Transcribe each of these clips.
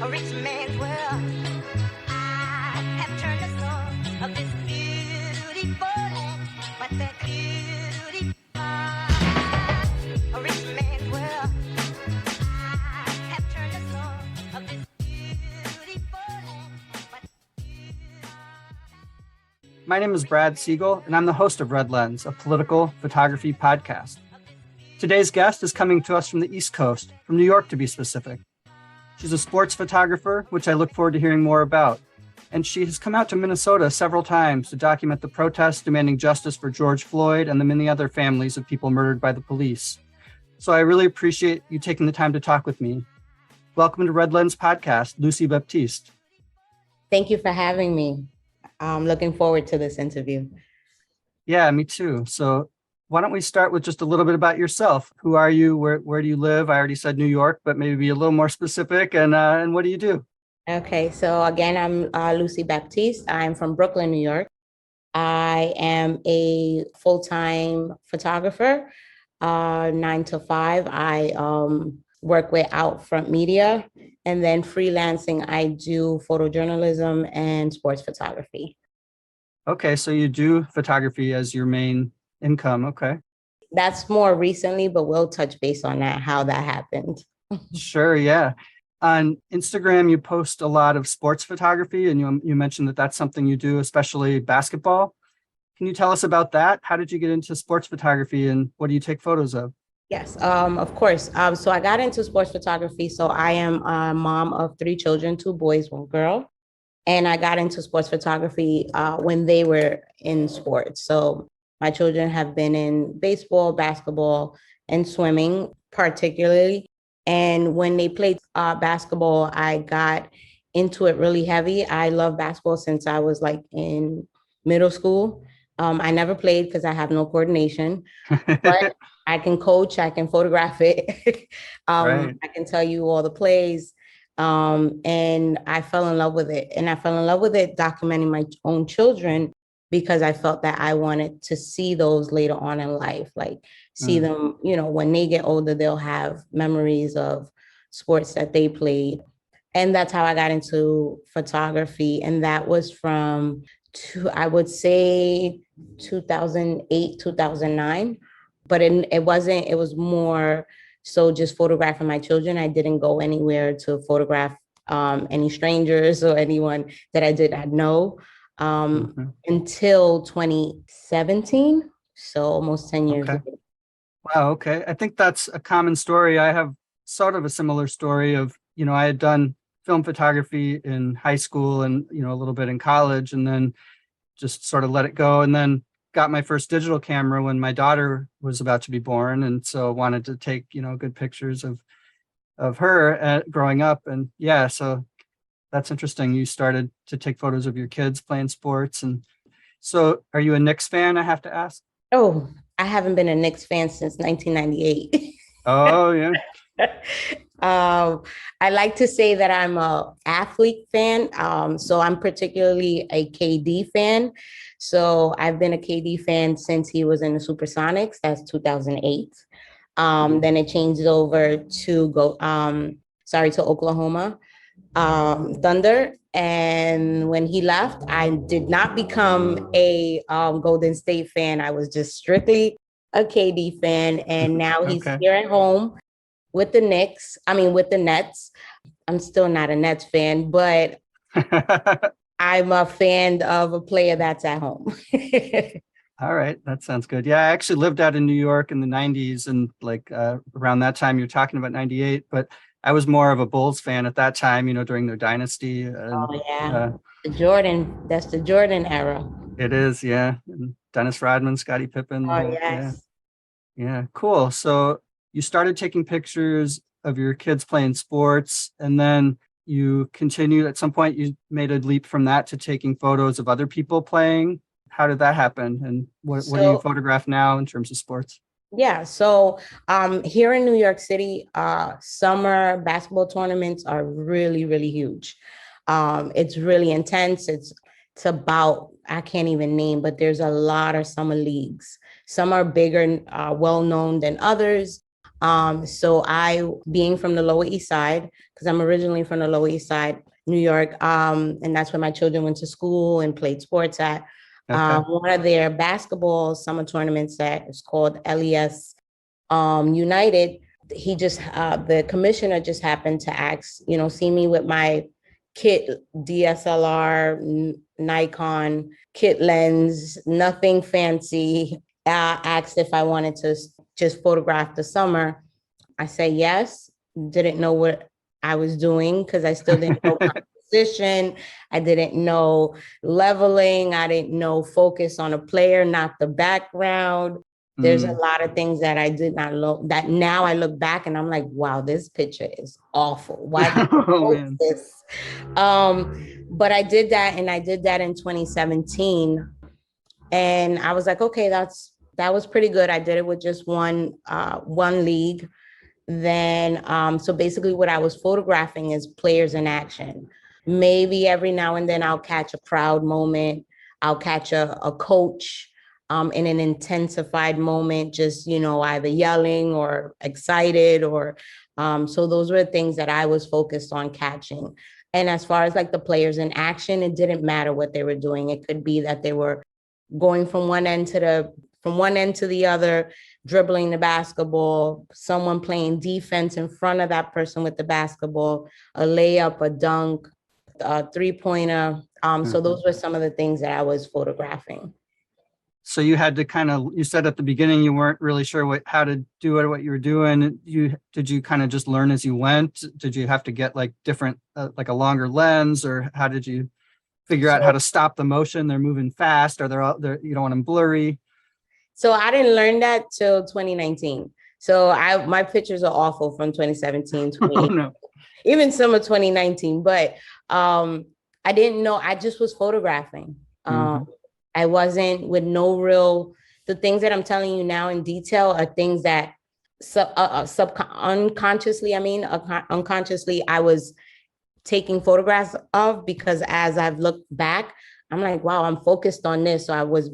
a rich man's world. I have turned the soul of this beautiful land, but that beauty, a rich man's world. I have turned the soul of this beautiful land, but My name is Brad Siegel, and I'm the host of Red Lens, a political photography podcast. Today's guest is coming to us from the East Coast, from New York to be specific. She's a sports photographer, which I look forward to hearing more about. And she has come out to Minnesota several times to document the protests demanding justice for George Floyd and the many other families of people murdered by the police. So I really appreciate you taking the time to talk with me. Welcome to Red Lens Podcast, Lucy Baptiste. Thank you for having me. I'm looking forward to this interview. Yeah, me too. So why don't we start with just a little bit about yourself? Who are you? Where do you live? I already said New York, but maybe be a little more specific. And what do you do? Okay, so again, I'm Lucy Baptiste. I'm from Brooklyn, New York. I am a full-time photographer, 9 to 5. I work with Outfront Media, and then freelancing, I do photojournalism and sports photography. Okay, so you do photography as your main income. Okay. That's more recently, but we'll touch base on that, how that happened. Sure, yeah. On Instagram, you post a lot of sports photography, and you mentioned that that's something you do, especially basketball. Can you tell us about that? How did you get into sports photography, and what do you take photos of? Yes, of course. So I got into sports photography. So I am a mom of 3 children, 2 boys, 1 girl. And I got into sports photography when they were in sports. So my children have been in baseball, basketball, and swimming particularly. And when they played basketball, I got into it really heavy. I love basketball since I was like in middle school. I never played because I have no coordination, but I can coach, I can photograph it. Right. I can tell you all the plays. And I fell in love with it. And I fell in love with it documenting my own children because I felt that I wanted to see those later on in life, like see them, when they get older, they'll have memories of sports that they played. And that's how I got into photography. And that was from, I would say 2008, 2009. But it was more so just photographing my children. I didn't go anywhere to photograph any strangers or anyone that I did not know until 2017. So almost 10 years Okay. ago. Wow. Okay. I think that's a common story. I have sort of a similar story of, I had done film photography in high school and, a little bit in college, and then just sort of let it go. And then got my first digital camera when my daughter was about to be born. And so wanted to take, good pictures of her growing up. And yeah, so that's interesting. You started to take photos of your kids playing sports. And so are you a Knicks fan, I have to ask? Oh, I haven't been a Knicks fan since 1998. Oh, yeah. I like to say that I'm a athlete fan. So I'm particularly a KD fan. So I've been a KD fan since he was in the Supersonics. That's 2008. Then it changed over to to Oklahoma Thunder. And when he left, I did not become a Golden State fan. I was just strictly a KD fan. And now he's Okay. here at home with the Nets. I'm still not a Nets fan, but I'm a fan of a player that's at home. All right. That sounds good. Yeah, I actually lived out in New York in the 90s, and around that time you're talking about 98, but I was more of a Bulls fan at that time, during their dynasty. Oh yeah. That's the Jordan era. It is, yeah. And Dennis Rodman, Scottie Pippen. Oh yes. Yeah, cool. So you started taking pictures of your kids playing sports, and then you continued. At some point, you made a leap from that to taking photos of other people playing. How did that happen? And what do you photograph now in terms of sports? Yeah, so here in New York City, summer basketball tournaments are really, really huge. It's really intense. It's about, I can't even name, but there's a lot of summer leagues. Some are bigger, well-known than others. So I, being from the Lower East Side, because I'm originally from the Lower East Side, New York, and that's where my children went to school and played sports at. Okay. One of their basketball summer tournaments that is called LES United, the commissioner just happened to ask, see me with my kit DSLR, Nikon kit lens, nothing fancy. Asked if I wanted to just photograph the summer. I said yes. Didn't know what I was doing because I still didn't know composition. I didn't know leveling. I didn't know focus on a player, not the background. There's a lot of things that I did not look, that now I look back and I'm like, wow, this picture is awful. Why did I post this? But I did that, and I did that in 2017. And I was like, okay, that was pretty good. I did it with just one league. Then, so basically what I was photographing is players in action. Maybe every now and then I'll catch a crowd moment. I'll catch a coach in an intensified moment, just, either yelling or excited or, so those were the things that I was focused on catching. And as far as like the players in action, it didn't matter what they were doing. It could be that they were going from one end to the other, dribbling the basketball, someone playing defense in front of that person with the basketball, a layup, a dunk, a three-pointer. So those were some of the things that I was photographing. So you had to you said at the beginning you weren't really sure how to do it, what you were doing. Did you kind of just learn as you went? Did you have to get like different, like a longer lens, or how did you figure out how to stop the motion? They're moving fast, or you don't want them blurry. So I didn't learn that till 2019. So my pictures are awful from 2017, 2018, no. Even some of 2019. But I didn't know. I just was photographing. I wasn't with no real. The things that I'm telling you now in detail are things that unconsciously I was taking photographs of, because as I've looked back, I'm like, wow, I'm focused on this. So I was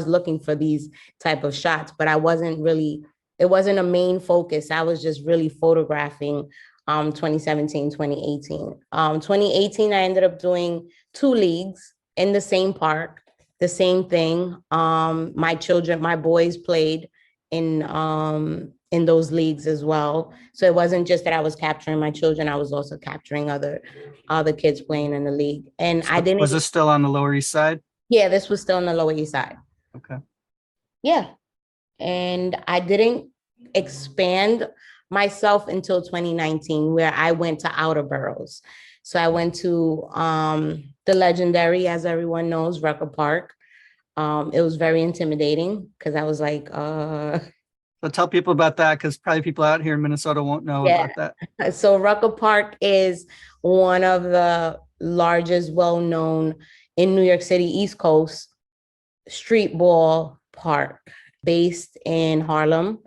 looking for these type of shots, but it wasn't a main focus. I was just really photographing 2017, 2018. 2018, I ended up doing 2 leagues in the same park, the same thing. My boys played in those leagues as well. So it wasn't just that I was capturing my children, I was also capturing other kids playing in the league. And I didn't. Was this still on the Lower East Side? Yeah, this was still on the Lower East Side. Okay. Yeah. And I didn't expand myself until 2019, where I went to outer boroughs. So I went to the legendary, as everyone knows, Rucker Park. It was very intimidating because I was like, So tell people about that, because probably people out here in Minnesota won't know about that. So Rucker Park is one of the largest, well-known in New York City, East Coast, street ball park, based in Harlem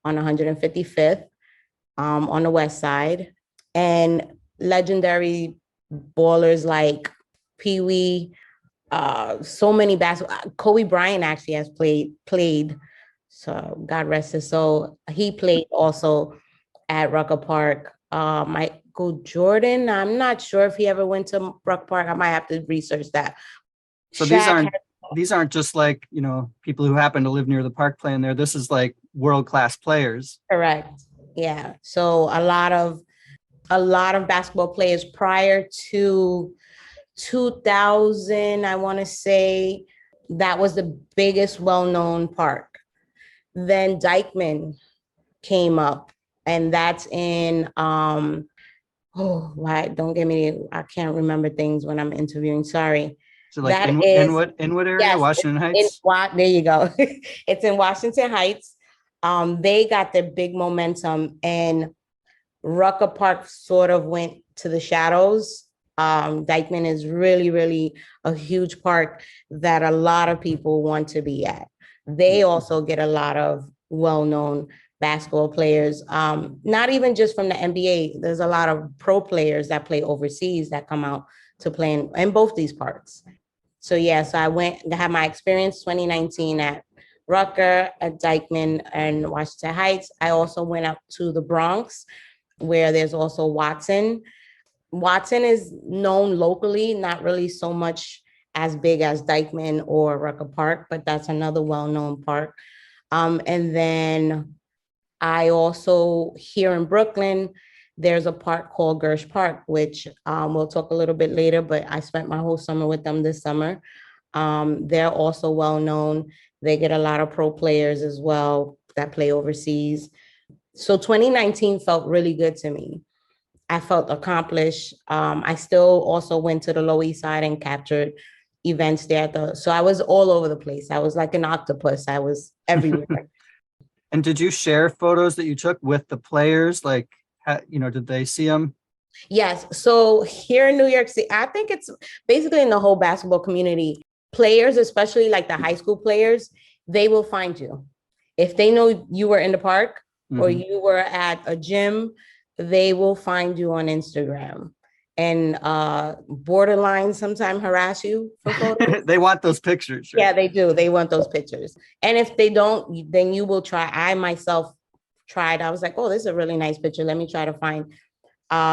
on 155th, on the West Side. And legendary ballers like Pee Wee, so many basketball. Kobe Bryant actually has played. So God rest his soul. He played also at Rucker Park. Michael Jordan, I'm not sure if he ever went to Rucker Park. I might have to research that. So these aren't just like, people who happen to live near the park playing there. This is like world-class players. Correct. Yeah. So a lot of basketball players prior to 2000, I want to say, that was the biggest well-known park. Then Dykeman came up, and that's in don't get me, I can't remember things when I'm interviewing, sorry. So like Inwood area, yes, Washington Heights? There you go. It's in Washington Heights. They got their big momentum, and Rucker Park sort of went to the shadows. Dykeman is really, really a huge park that a lot of people want to be at. They also get a lot of well-known basketball players, not even just from the NBA. There's a lot of pro players that play overseas that come out to play in both these parks. So yeah, so I had my experience 2019 at Rucker, at Dykeman, and Washington Heights. I also went up to the Bronx, where there's also Watson. Watson is known locally, not really so much as big as Dykeman or Rucker Park, but that's another well-known park. And then I also, here in Brooklyn, there's a park called Gersh Park, which we'll talk a little bit later, but I spent my whole summer with them this summer. They're also well-known. They get a lot of pro players as well that play overseas. So 2019 felt really good to me. I felt accomplished. I still also went to the Lower East Side and captured events there. So I was all over the place. I was like an octopus. I was everywhere. And did you share photos that you took with the players? Like, did they see them? Yes. So here in New York City, I think it's basically in the whole basketball community, players, especially like the high school players, they will find you. If they know you were in the park or you were at a gym, they will find you on Instagram and borderline sometimes harass you for photos. They want those pictures. Right? Yeah, they do. They want those pictures. And if they don't, then you will try. I myself tried. I was like, oh, this is a really nice picture. Let me try to find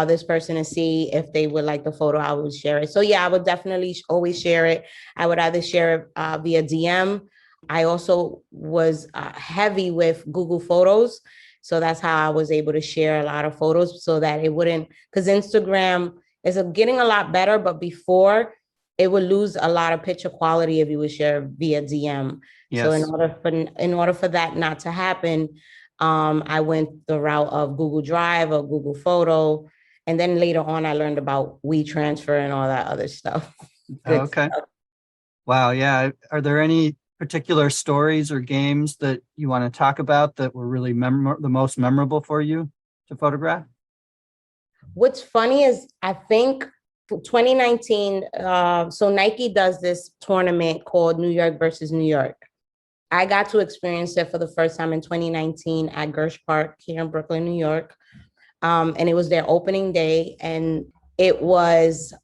this person and see if they would like the photo. I would share it. So yeah, I would definitely always share it. I would either share it via DM. I also was heavy with Google Photos. So that's how I was able to share a lot of photos so that it wouldn't, because Instagram is getting a lot better, but before it would lose a lot of picture quality if you would share via DM. Yes. So in order for that not to happen, I went the route of Google Drive or Google Photo. And then later on, I learned about WeTransfer and all that other stuff. Okay. Stuff. Wow. Yeah. Are there any particular stories or games that you want to talk about that were really the most memorable for you to photograph? What's funny is I think 2019, so Nike does this tournament called New York versus New York. I got to experience it for the first time in 2019 at Gersh Park here in Brooklyn, New York. And it was their opening day, and it was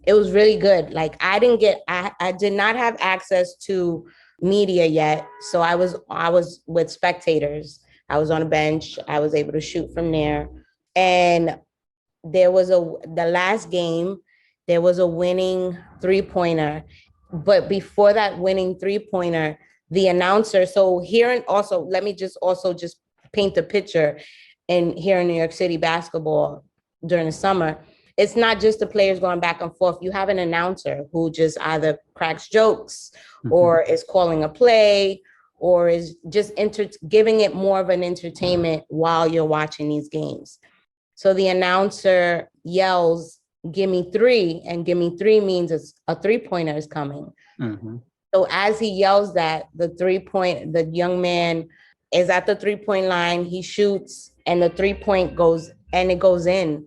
really good. Like I did not have access to media yet. So I was with spectators. I was on a bench. I was able to shoot from there. And there was the last game, there was a winning 3-pointer. But before that winning 3-pointer, the announcer, so here and also, let me just paint the picture. And here in New York City basketball during the summer, it's not just the players going back and forth. You have an announcer who just either cracks jokes or is calling a play or is just giving it more of an entertainment while you're watching these games. So the announcer yells, "Give me 3," and "Give me 3" means it's a 3-pointer is coming. Mm-hmm. So as he yells that, the young man is at the 3-point line, he shoots, and the 3-point goes in.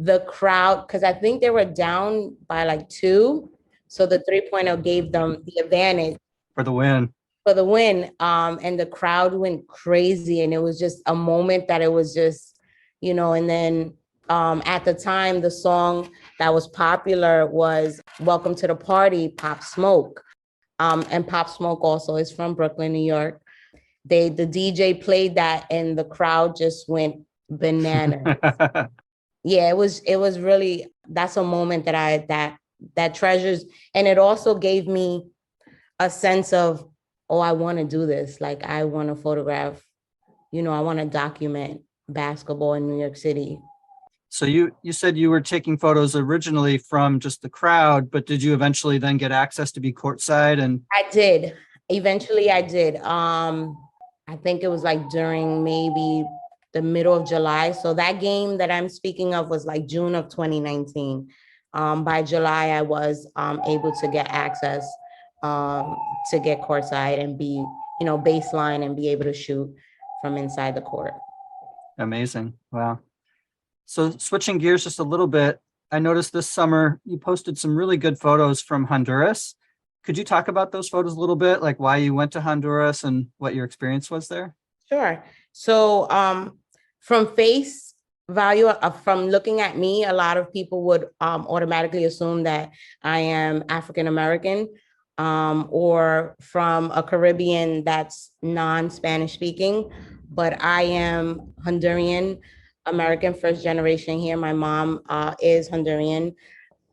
The crowd, because I think they were down by like 2. So the 3-pointer gave them the advantage. For the win. And the crowd went crazy. And it was just a moment that it was just, and then at the time, the song that was popular was "Welcome to the Party," Pop Smoke. And Pop Smoke also is from Brooklyn, New York. The DJ played that and the crowd just went bananas. Yeah, it was really, that's a moment that treasures. And it also gave me a sense of, oh, I want to do this. Like I want to photograph, I want to document basketball in New York City. So you said you were taking photos originally from just the crowd, but did you eventually then get access to be courtside? And I did. Eventually I did. I think it was like during maybe the middle of July. So that game that I'm speaking of was like June of 2019. By July, I was able to get access to get courtside and be, baseline and be able to shoot from inside the court. Amazing. Wow. So switching gears just a little bit, I noticed this summer you posted some really good photos from Honduras. Could you talk about those photos a little bit, like why you went to Honduras and what your experience was there? Sure. So from face value, from looking at me, a lot of people would automatically assume that I am African American. or from a Caribbean that's non-Spanish speaking, but I am Honduran American, first generation here. My mom is Honduran.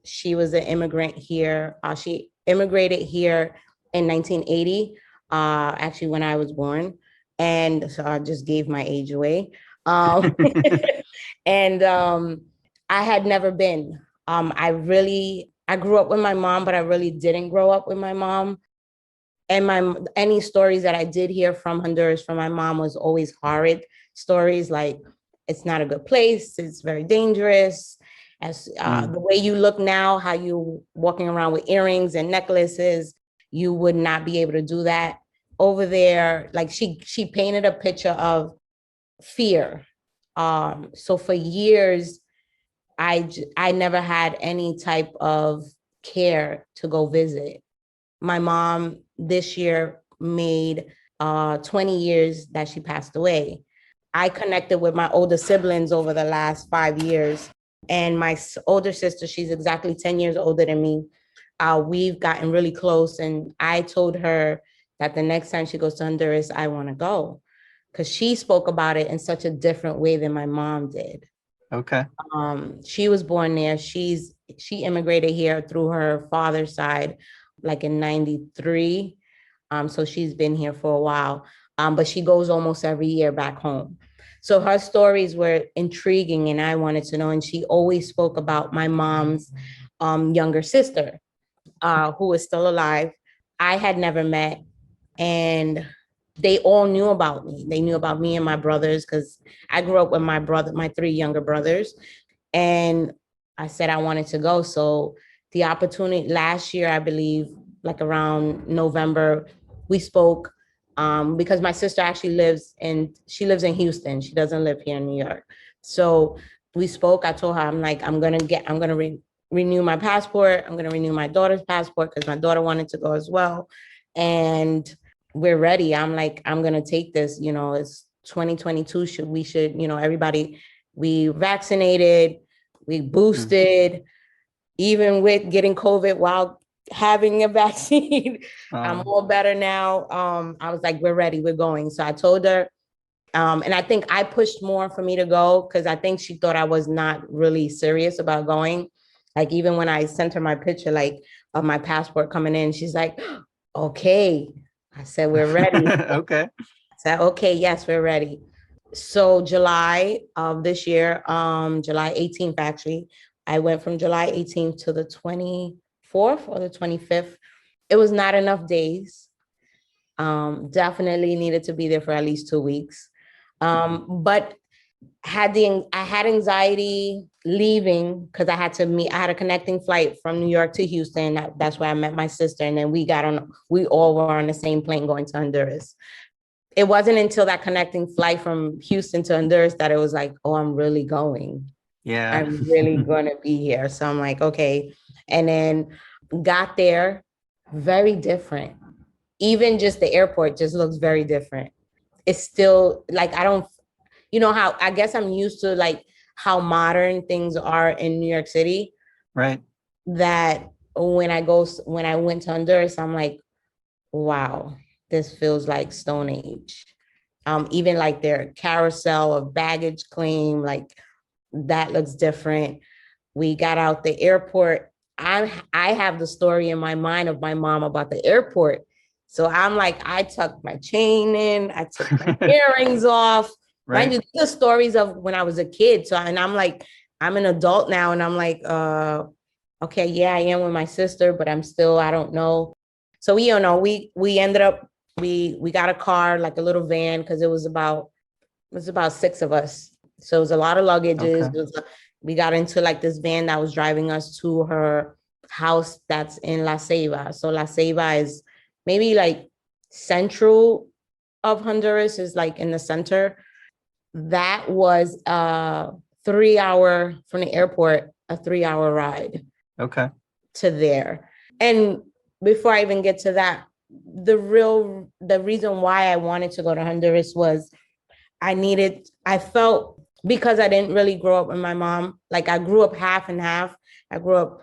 She was an immigrant here. She immigrated here in 1980, actually when I was born. And so I just gave my age away. Um, and I had never been. I grew up with my mom, but I really didn't grow up with my mom. And any stories that I did hear from Honduras from my mom was always horrid stories, like it's not a good place, it's very dangerous. As the way you look now, how you walking around with earrings and necklaces, you would not be able to do that over there. Like she painted a picture of fear. So for years, I never had any type of care to go visit. My mom this year made 20 years that she passed away. I connected with my older siblings over the last 5 years. And my older sister, she's exactly 10 years older than me. We've gotten really close. And I told her that the next time she goes to Honduras, I want to go. Because she spoke about it in such a different way than my mom did. Okay. She was born there. She immigrated here through her father's side, like in 93. So she's been here for a while, but she goes almost every year back home. So her stories were intriguing and I wanted to know. And she always spoke about my mom's younger sister, who is still alive. I had never met, and they all knew about me. They knew about me and my brothers because I grew up with my three younger brothers. And I said I wanted to go. So the opportunity last year, I believe, like around November, we spoke because my sister actually lives in Houston. She doesn't live here in New York. So we spoke. I told her, I'm like, I'm gonna renew my passport. I'm gonna renew my daughter's passport because my daughter wanted to go as well. And we're ready. I'm like, I'm gonna take this. It's 2022. We should, everybody, we vaccinated, we boosted, even with getting COVID while having a vaccine. I'm all better now. I was like, we're ready, we're going. So I told her, and I think I pushed more for me to go because I think she thought I was not really serious about going. Like even when I sent her my picture, like of my passport coming in, she's like, okay. I said, we're ready. Okay. I said, okay, yes, we're ready. So July of this year, July 18th, actually, I went from July 18th to the 24th or the 25th. It was not enough days. Definitely needed to be there for at least 2 weeks. But I had anxiety leaving because I had a connecting flight from New York to Houston. That's where I met my sister. And then we all were on the same plane going to Honduras. It wasn't until that connecting flight from Houston to Honduras that it was like, oh, I'm really going. Yeah. I'm really going to be here. So I'm like, okay. And then got there, very different. Even just the airport just looks very different. It's still like, how I guess I'm used to like how modern things are in New York City. Right. That when I went to Honduras, I'm like, wow, this feels like Stone Age. Even like their carousel of baggage claim, like that looks different. We got out the airport. I have the story in my mind of my mom about the airport. So I'm like, I tucked my chain in, I took my earrings off. Right. Mind you, these are stories of when I was a kid. So, and I'm like, I'm an adult now, and I'm like, okay, yeah, I am with my sister, but I don't know. So we ended up, we got a car, like a little van, because it was about 6 of us. So it was a lot of luggages. Okay. We got into like this van that was driving us to her house that's in La Ceiba. So La Ceiba is maybe like central of Honduras, is like in the center. That was 3 hour from the airport, a 3-hour ride. Okay. To there. And before I even get to that, the reason why I wanted to go to Honduras was I felt, because I didn't really grow up with my mom, like I grew up half and half. I grew up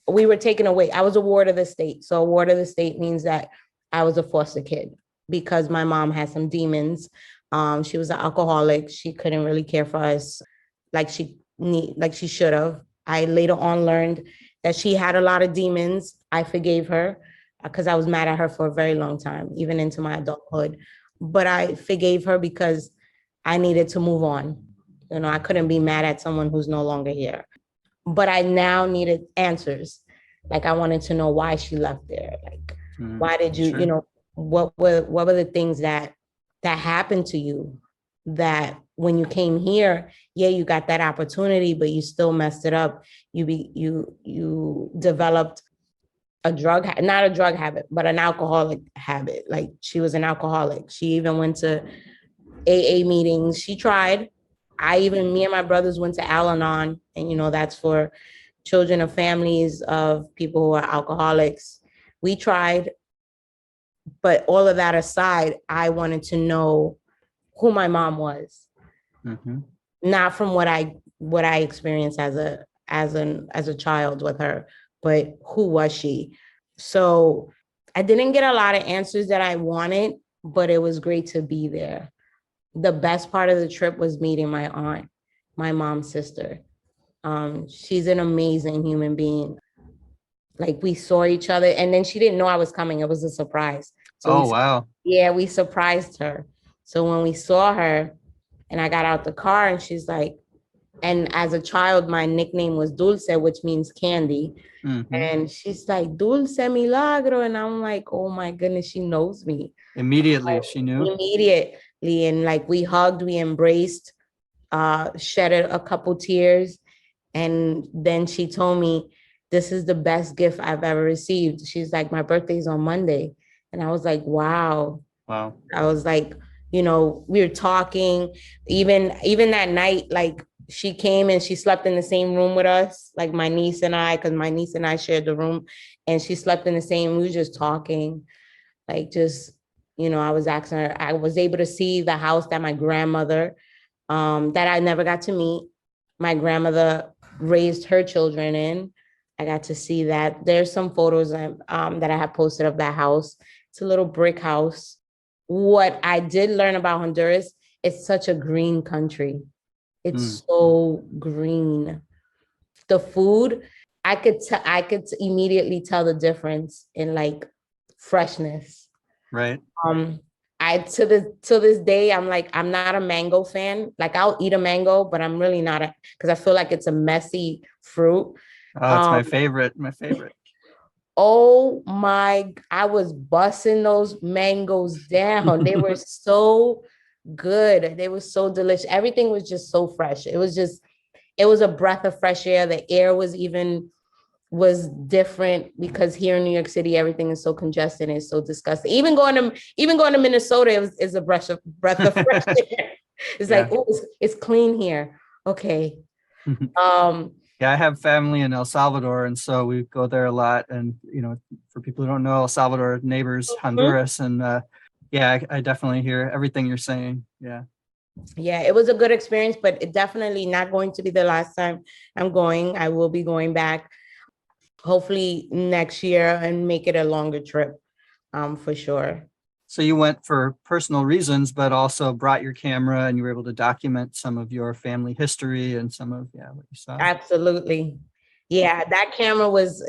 we were taken away. I was a ward of the state. So a ward of the state means that I was a foster kid because my mom had some demons. She was an alcoholic. She couldn't really care for us like she should have. I later on learned that she had a lot of demons. I forgave her because I was mad at her for a very long time, even into my adulthood. But I forgave her because I needed to move on. You know, I couldn't be mad at someone who's no longer here. But I now needed answers. Like I wanted to know why she left there. Like, why did you, sure. you know, what were the things that happened to you that when you came here, yeah, you got that opportunity, but you still messed it up. You developed not a drug habit, but an alcoholic habit. Like she was an alcoholic. She even went to AA meetings. She tried. Me and my brothers went to Al-Anon, and you know, that's for children of families of people who are alcoholics. We tried, but all of that aside, I wanted to know who my mom was, not from what I experienced as a child with her, but who was she? So I didn't get a lot of answers that I wanted, but it was great to be there. The best part of the trip was meeting my aunt, my mom's sister. She's an amazing human being. Like we saw each other and then she didn't know I was coming. It was a surprise. So wow. Yeah, we surprised her. So when we saw her and I got out the car and she's like, and as a child, my nickname was Dulce, which means candy. And she's like, Dulce Milagro. And I'm like, oh my goodness, she knows me. Immediately, she knew? Immediately. And like we hugged, we embraced, shed a couple tears. And then she told me, this is the best gift I've ever received. She's like, my birthday's on Monday. And I was like, wow. Wow. I was like, you know, we were talking, even that night, like she came and she slept in the same room with us, like my niece and I, because my niece and I shared the room, and she slept in the same, we were just talking, like just, you know, I was asking her, I was able to see the house that my grandmother, that I never got to meet. My grandmother raised her children in. I got to see that. There's some photos that I have posted of that house. It's a little brick house. What I did learn about Honduras, it's such a green country. It's so green. The food, I could immediately tell the difference in like freshness. Right. I to this day, I'm like, I'm not a mango fan. Like I'll eat a mango, but I'm really not because I feel like it's a messy fruit. Oh, it's my favorite. Oh my, I was busting those mangoes down. They were so good. They were so delicious. Everything was just so fresh. It was a breath of fresh air. The air was different because here in New York City, everything is so congested and it's so disgusting. Even going to Minnesota is a breath of fresh air. It's like, oh, it's clean here. Okay. Yeah, I have family in El Salvador, and so we go there a lot. And you know, for people who don't know, El Salvador neighbors Honduras, and I definitely hear everything you're saying. Yeah, it was a good experience, but it definitely not going to be the last time I'm going. I will be going back, hopefully next year, and make it a longer trip, for sure. So you went for personal reasons, but also brought your camera and you were able to document some of your family history and some of what you saw. Absolutely. Yeah, that camera I was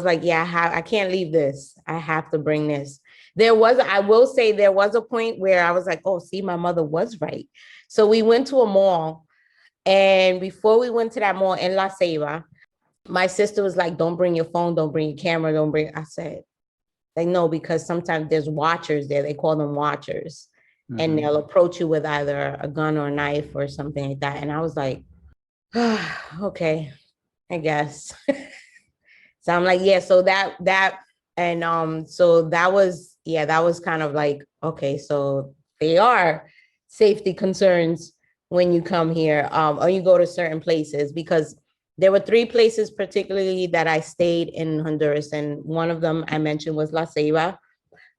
like, I can't leave this. I have to bring this. I will say there was a point where I was like, oh, see, my mother was right. So we went to a mall, and before we went to that mall in La Ceiba, my sister was like, don't bring your phone, don't bring your camera, I said, like, no, because sometimes there's watchers there. They call them watchers. And they'll approach you with either a gun or a knife or something like that. And I was like, okay, I guess. So I'm like, so that was kind of like, okay, so they are safety concerns when you come here, or you go to certain places, because there were 3 places particularly that I stayed in Honduras, and one of them I mentioned was La Ceiba.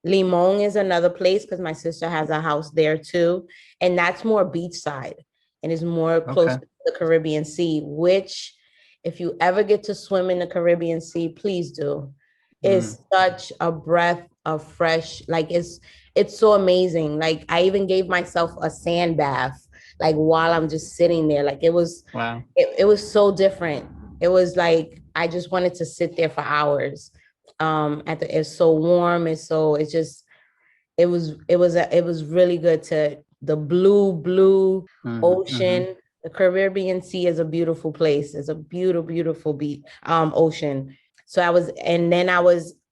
Limon is another place because my sister has a house there too, and that's more beachside and is more close to the Caribbean Sea, which If you ever get to swim in the Caribbean Sea, please do. Mm. It's such a breath of fresh, like it's so amazing. Like I even gave myself a sand bath, like while I'm just sitting there. Like Wow. it was so different. It was like I just wanted to sit there for hours. It's so warm. It was really good. To the blue ocean. The Caribbean Sea is a beautiful place. It's a beautiful ocean. So I was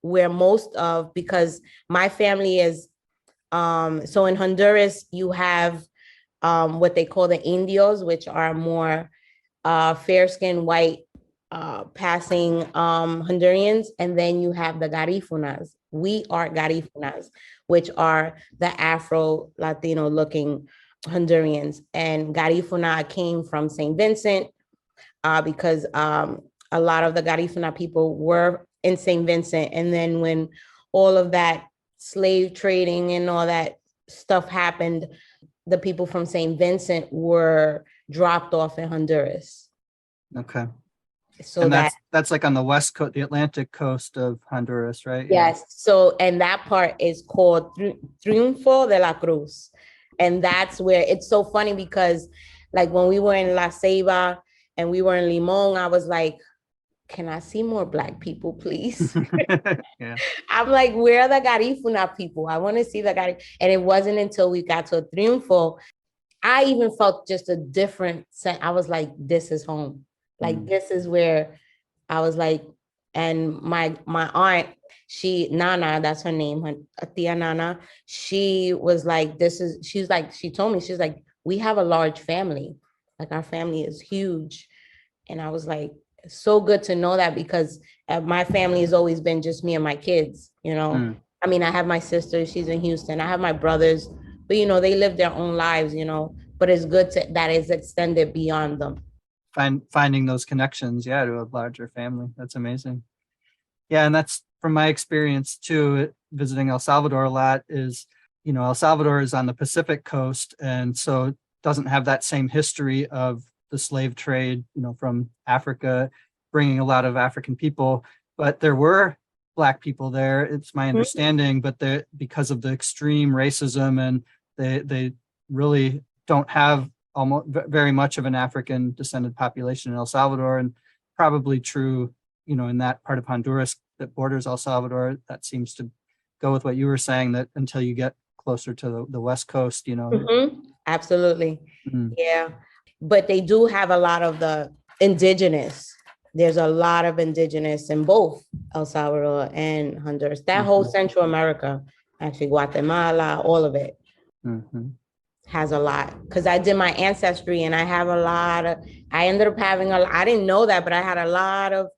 where most of, because my family is, so in Honduras, you have what they call the indios, which are more fair-skinned white passing Hondurans, and then you have the Garifunas. We are Garifunas, which are the Afro Latino looking Hondurans. And Garifuna came from St. Vincent because a lot of the Garifuna people were in St. Vincent. And then when all of that slave trading and all that stuff happened, the people from St. Vincent were dropped off in Honduras. Okay. So and that's like on the west coast, the Atlantic coast of Honduras, right? Yes. Yeah. So, and that part is called Triunfo de la Cruz. And that's where it's so funny because like when we were in La Ceiba and we were in Limon, I was like, can I see more Black people, please? Yeah. I'm like, where are the Garifuna people? I want to see the Garifuna. And it wasn't until we got to Triunfo, I even felt just a different sense. I was like, this is home. Like, this is where I was like, and my aunt, Nana, that's her name, her tia Nana, she was like, she told me, she's like, we have a large family. Like our family is huge. And I was like, so good to know that because my family has always been just me and my kids, you know. I mean, I have my sister, she's in Houston. I have my brothers, but you know, they live their own lives, you know, but it's good that it's extended beyond them. Finding those connections, yeah, to a larger family. That's amazing. Yeah, and that's from my experience too, visiting El Salvador a lot, is, you know, El Salvador is on the Pacific coast, and so it doesn't have that same history of the slave trade, you know, from Africa, bringing a lot of African people. But there were Black people there, it's my understanding, but because of the extreme racism, and they really don't have almost very much of an African descended population in El Salvador, and probably true, you know, in that part of Honduras that borders El Salvador. That seems to go with what you were saying, that until you get closer to the West Coast, you know. Absolutely. Yeah. But they do have a lot of the indigenous. There's a lot of indigenous in both El Salvador and Honduras. That whole Central America, actually Guatemala, all of it. Has a lot, because I did my ancestry and I have a lot of, I ended up having I didn't know that, but I had a lot of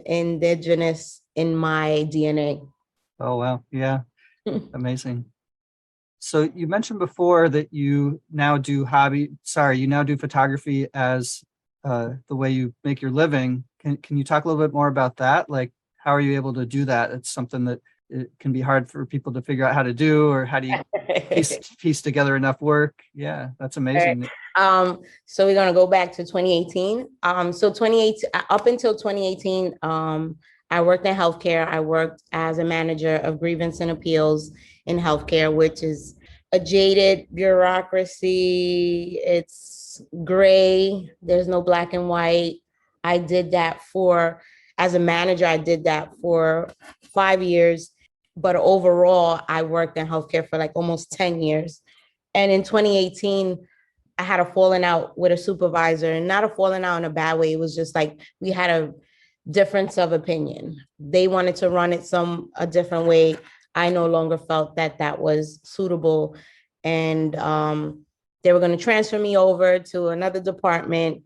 indigenous in my DNA. Oh, wow. Yeah. Amazing. So you mentioned before that you now do photography as the way you make your living. Can you talk a little bit more about that? Like, how are you able to do that? It's something that it can be hard for people to figure out how to do, or how do you piece together enough work? Yeah, that's amazing. Right. So we're gonna go back to 2018. So 2018, up until 2018, I worked in healthcare. I worked as a manager of grievance and appeals in healthcare, which is a jaded bureaucracy. It's gray. There's no black and white. I did that as a manager, I did that for 5 years. But overall, I worked in healthcare for like almost 10 years. And in 2018, I had a falling out with a supervisor, and not a falling out in a bad way. It was just like we had a difference of opinion. They wanted to run it a different way. I no longer felt that was suitable. And they were going to transfer me over to another department,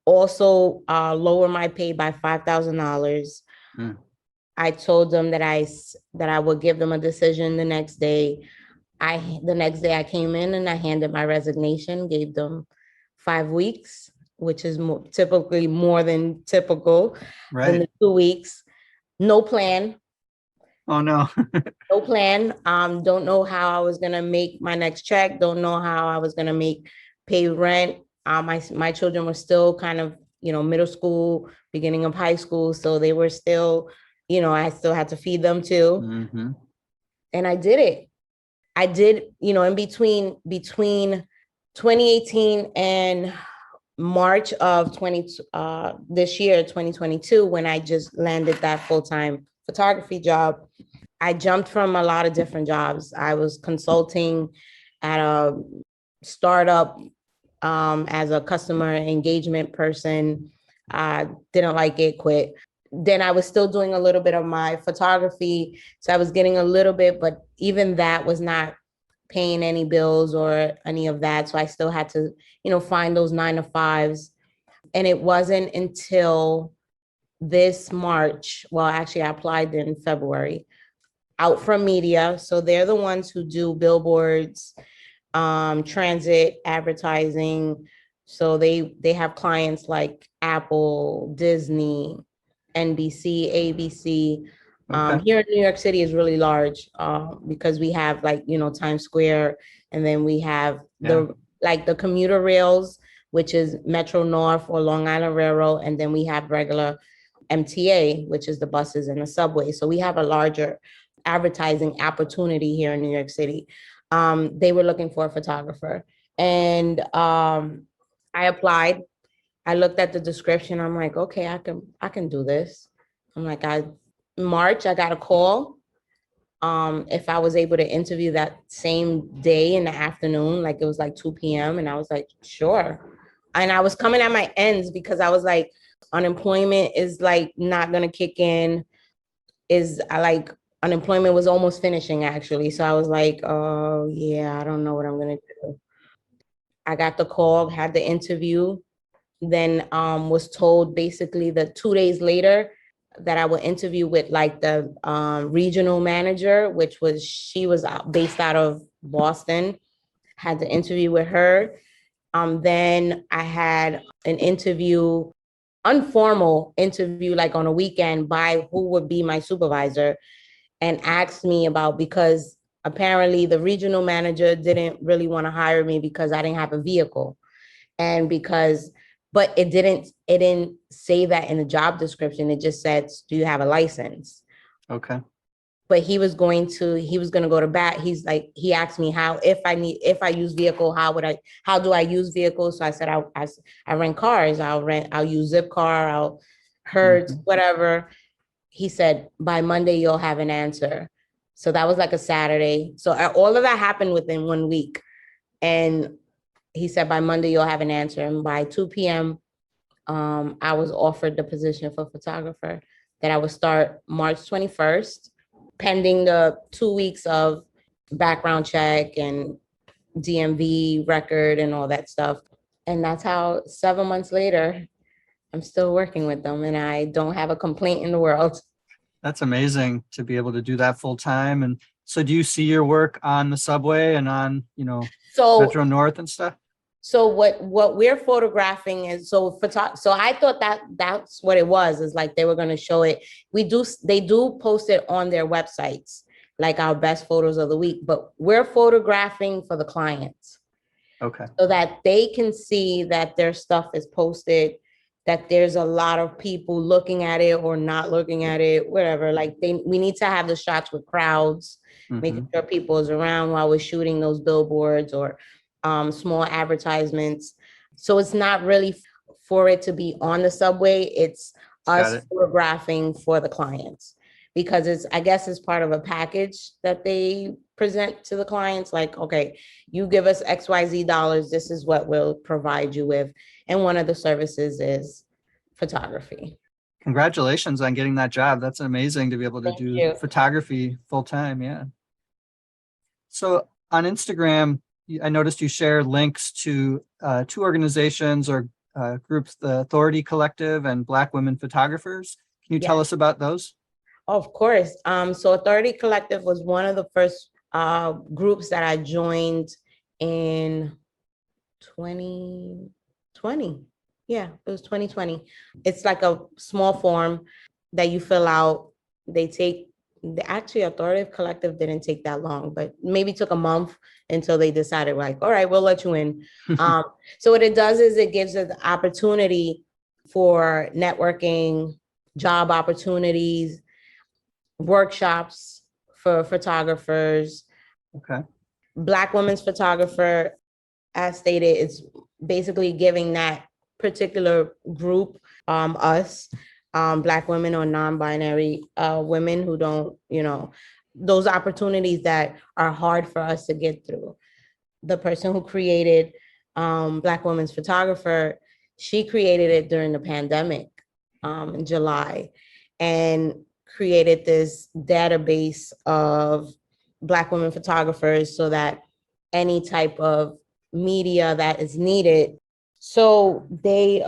also lower my pay by $5,000. I told them that I would give them a decision the next day. The next day I came in and I handed my resignation, gave them 5 weeks, which is typically more than typical. Right. In the 2 weeks, no plan. Oh no. No plan. Don't know how I was gonna make my next check. Don't know how I was gonna pay rent. My children were still kind of middle school, beginning of high school. So they were still, I still had to feed them too. Mm-hmm. And I did it. I did, in between 2018 and March of this year, 2022, when I just landed that full-time photography job. I jumped from a lot of different jobs. I was consulting at a startup as a customer engagement person. I didn't like it, quit. Then I was still doing a little bit of my photography. So I was getting a little bit, but even that was not paying any bills or any of that. So I still had to, find those 9 to 5s. And it wasn't until this March, well, actually, I applied in February, Out From Media. So they're the ones who do billboards, transit, advertising. So they have clients like Apple, Disney, NBC, ABC. Okay. Here in New York City is really large because we have Times Square, and then we have the commuter rails, which is Metro North or Long Island Railroad, and then we have regular MTA, which is the buses and the subway. So we have a larger advertising opportunity here in New York City. They were looking for a photographer, and I applied. I looked at the description. I'm like, okay, I can do this. I'm like, March, I got a call. If I was able to interview that same day in the afternoon, like it was like 2 p.m. And I was like, sure. And I was coming at my ends because I was like, unemployment is like not gonna kick in. Unemployment was almost finishing actually. So I was like, oh yeah, I don't know what I'm gonna do. I got the call, had the interview, then was told basically that 2 days later that I would interview with like the regional manager, she was based out of Boston. Had the interview with her. Then I had an interview, informal interview, like on a weekend by who would be my supervisor, and asked me about, because apparently the regional manager didn't really want to hire me because I didn't have a vehicle. And but it didn't say that in the job description. It just said, do you have a license? Okay. But he was going to go to bat. He asked me if I use vehicle, how do I use vehicles? So I said, I rent cars. I'll use Zipcar, I'll Hertz, whatever. He said, by Monday, you'll have an answer. So that was like a Saturday. So all of that happened within 1 week. And he said, by Monday, you'll have an answer. And by 2 p.m., I was offered the position for photographer that I would start March 21st, pending the 2 weeks of background check and DMV record and all that stuff. And that's how 7 months later, I'm still working with them and I don't have a complaint in the world. That's amazing to be able to do that full time. And so do you see your work on the subway and on, Metro North and stuff? So what we're photographing is, so I thought that's what it was, is like they were going to show it. They do post it on their websites, like our best photos of the week, but we're photographing for the clients. Okay. So that they can see that their stuff is posted, that there's a lot of people looking at it or not looking at it, whatever. Like we need to have the shots with crowds, making sure people is around while we're shooting those billboards or small advertisements. So it's not really for it to be on the subway. It's us photographing for the clients, because I guess it's part of a package that they present to the clients. Like, okay, you give us XYZ dollars, this is what we'll provide you with. And one of the services is photography. Congratulations on getting that job. That's amazing to be able to do photography full time. Yeah. So on Instagram, I noticed you share links to 2 organizations or groups, the Authority Collective and Black Women Photographers. Can you tell us about those? Of course. So Authority Collective was one of the first groups that I joined in 2020. Yeah, it was 2020. It's like a small form that you fill out. Actually, Authority Collective didn't take that long, but maybe took a month until they decided, like, all right, we'll let you in. So what it does is it gives us the opportunity for networking, job opportunities, workshops for photographers. Okay. Black women's photographer, as stated, it's basically giving that particular group, us, Black women or non-binary women who don't, those opportunities that are hard for us to get through. The person who created Black Women's Photographer, she created it during the pandemic in July, and created this database of Black women photographers so that any type of media that is needed. So they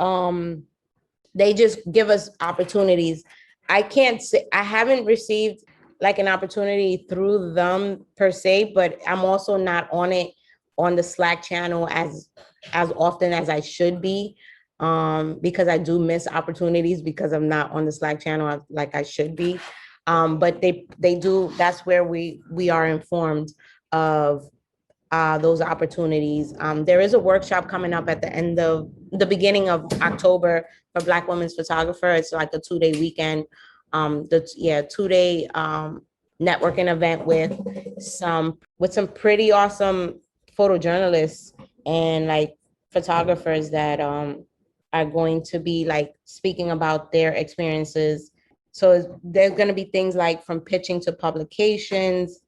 just give us opportunities. I can't say I haven't received like an opportunity through them per se, but I'm also not on it on the Slack channel as often as I should be, because I do miss opportunities because I'm not on the Slack channel like I should be. But they do. That's where we are informed of those opportunities. There is a workshop coming up at the beginning of October for Black Women's Photographer. It's like a 2-day weekend, 2-day networking event with some pretty awesome photojournalists and like photographers that are going to be like speaking about their experiences. So there's going to be things like from pitching to publications.